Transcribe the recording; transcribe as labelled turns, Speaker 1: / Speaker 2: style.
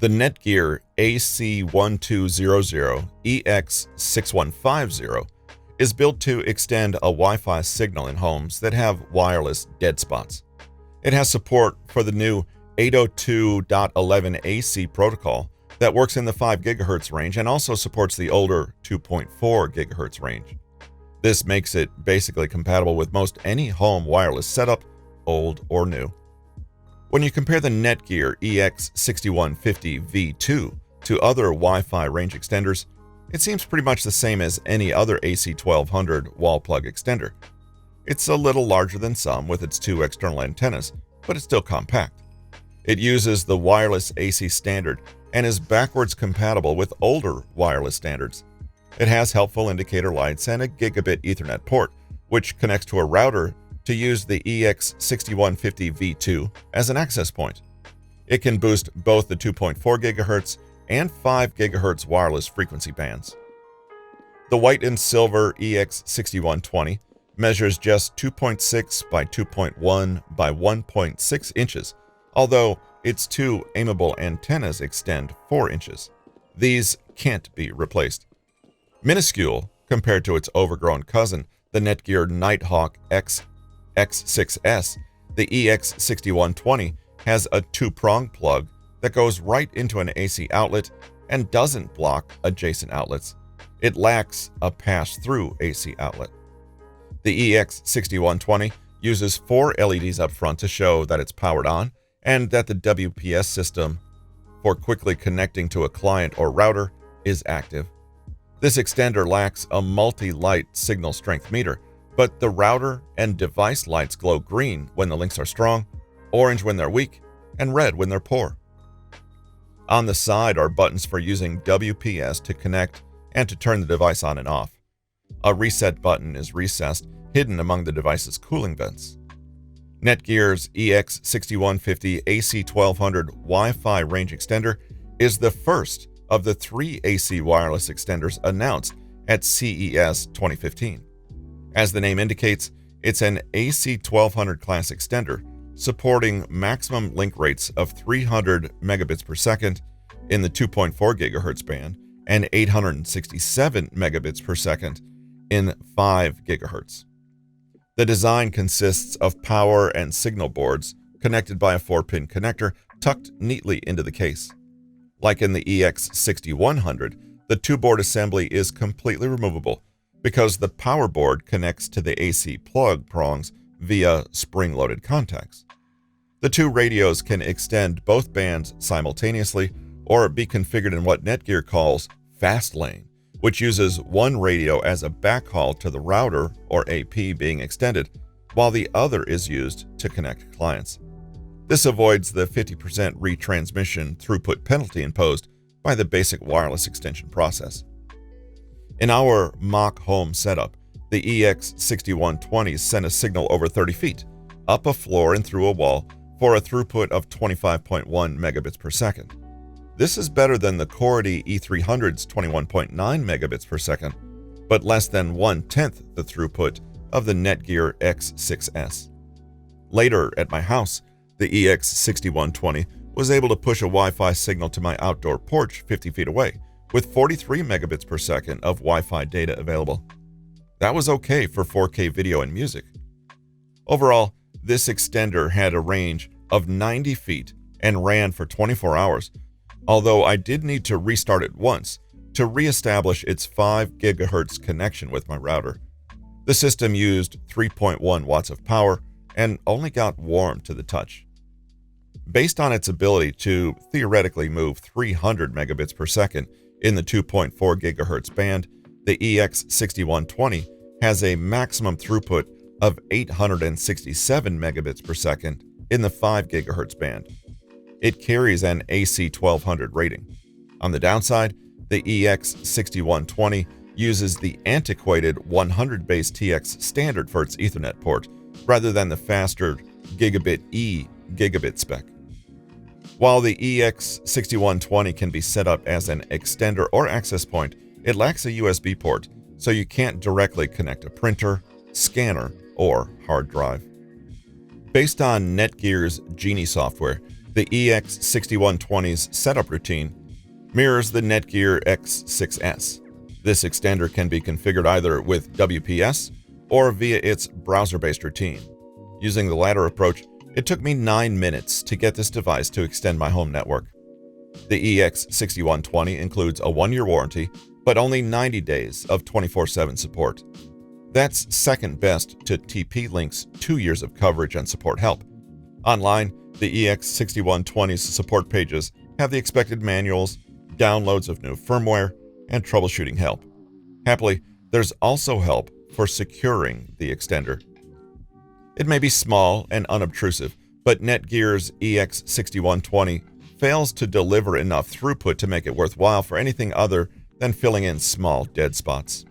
Speaker 1: The Netgear AC1200EX6150 is built to extend a Wi-Fi signal in homes that have wireless dead spots. It has support for the new 802.11ac protocol that works in the 5 GHz range and also supports the older 2.4 GHz range. This makes it basically compatible with most any home wireless setup, old or new. When you compare the Netgear EX6150V2 to other Wi-Fi range extenders, it seems pretty much the same as any other AC1200 wall plug extender. It's a little larger than some with its 2 external antennas, but it's still compact. It uses the wireless AC standard and is backwards compatible with older wireless standards. It has helpful indicator lights and a gigabit Ethernet port, which connects to a router to use the EX6150V2 as an access point. It can boost both the 2.4 GHz and 5 GHz wireless frequency bands. The white and silver EX6120 measures just 2.6 by 2.1 by 1.6 inches, although its 2 aimable antennas extend 4 inches. These can't be replaced. Minuscule compared to its overgrown cousin, the Netgear Nighthawk X6S, the EX6120 has a 2-prong plug that goes right into an AC outlet and doesn't block adjacent outlets. It lacks a pass-through AC outlet. The EX6120 uses 4 LEDs up front to show that it's powered on and that the WPS system for quickly connecting to a client or router is active. This extender lacks a multi-light signal strength meter, but the router and device lights glow green when the links are strong, orange when they're weak, and red when they're poor. On the side are buttons for using WPS to connect and to turn the device on and off. A reset button is recessed, hidden among the device's cooling vents. Netgear's EX6150 AC1200 Wi-Fi range extender is the first of the 3 AC wireless extenders announced at CES 2015. As the name indicates, it's an AC1200 class extender supporting maximum link rates of 300 megabits per second in the 2.4 GHz band and 867 megabits per second in 5 GHz. The design consists of power and signal boards connected by a 4-pin connector tucked neatly into the case. Like in the EX6100, the 2-board assembly is completely removable because the power board connects to the AC plug prongs via spring-loaded contacts. The 2 radios can extend both bands simultaneously or be configured in what Netgear calls fast lane, which uses one radio as a backhaul to the router or AP being extended, while the other is used to connect clients. This avoids the 50% retransmission throughput penalty imposed by the basic wireless extension process. In our mock home setup, the EX6120 sent a signal over 30 feet, up a floor and through a wall for a throughput of 25.1 megabits per second. This is better than the Cordy E300's 21.9 megabits per second, but less than 1/10 the throughput of the Netgear X6S. Later at my house, the EX6120 was able to push a Wi-Fi signal to my outdoor porch 50 feet away, with 43 megabits per second of Wi-Fi data available. That was okay for 4K video and music. Overall, this extender had a range of 90 feet and ran for 24 hours, although I did need to restart it once to reestablish its 5 GHz connection with my router. The system used 3.1 watts of power and only got warm to the touch. Based on its ability to theoretically move 300 megabits per second in the 2.4 GHz band, the EX6120 has a maximum throughput of 867 megabits per second in the 5 GHz band. It carries an AC1200 rating. On the downside, the EX6120 uses the antiquated 100 base TX standard for its Ethernet port, rather than the faster Gigabit E gigabit spec. While the EX6120 can be set up as an extender or access point, it lacks a USB port, so you can't directly connect a printer, scanner, or hard drive. Based on Netgear's Genie software, The EX6120's setup routine mirrors the Netgear X6S. This extender can be configured either with WPS or via its browser-based routine. Using the latter approach, it took me 9 minutes to get this device to extend my home network. The EX6120 includes a 1-year warranty, but only 90 days of 24/7 support. That's second best to TP-Link's 2 years of coverage and support help. Online, the EX6120's support pages have the expected manuals, downloads of new firmware, and troubleshooting help. Happily, there's also help for securing the extender. It may be small and unobtrusive, but Netgear's EX6120 fails to deliver enough throughput to make it worthwhile for anything other than filling in small dead spots.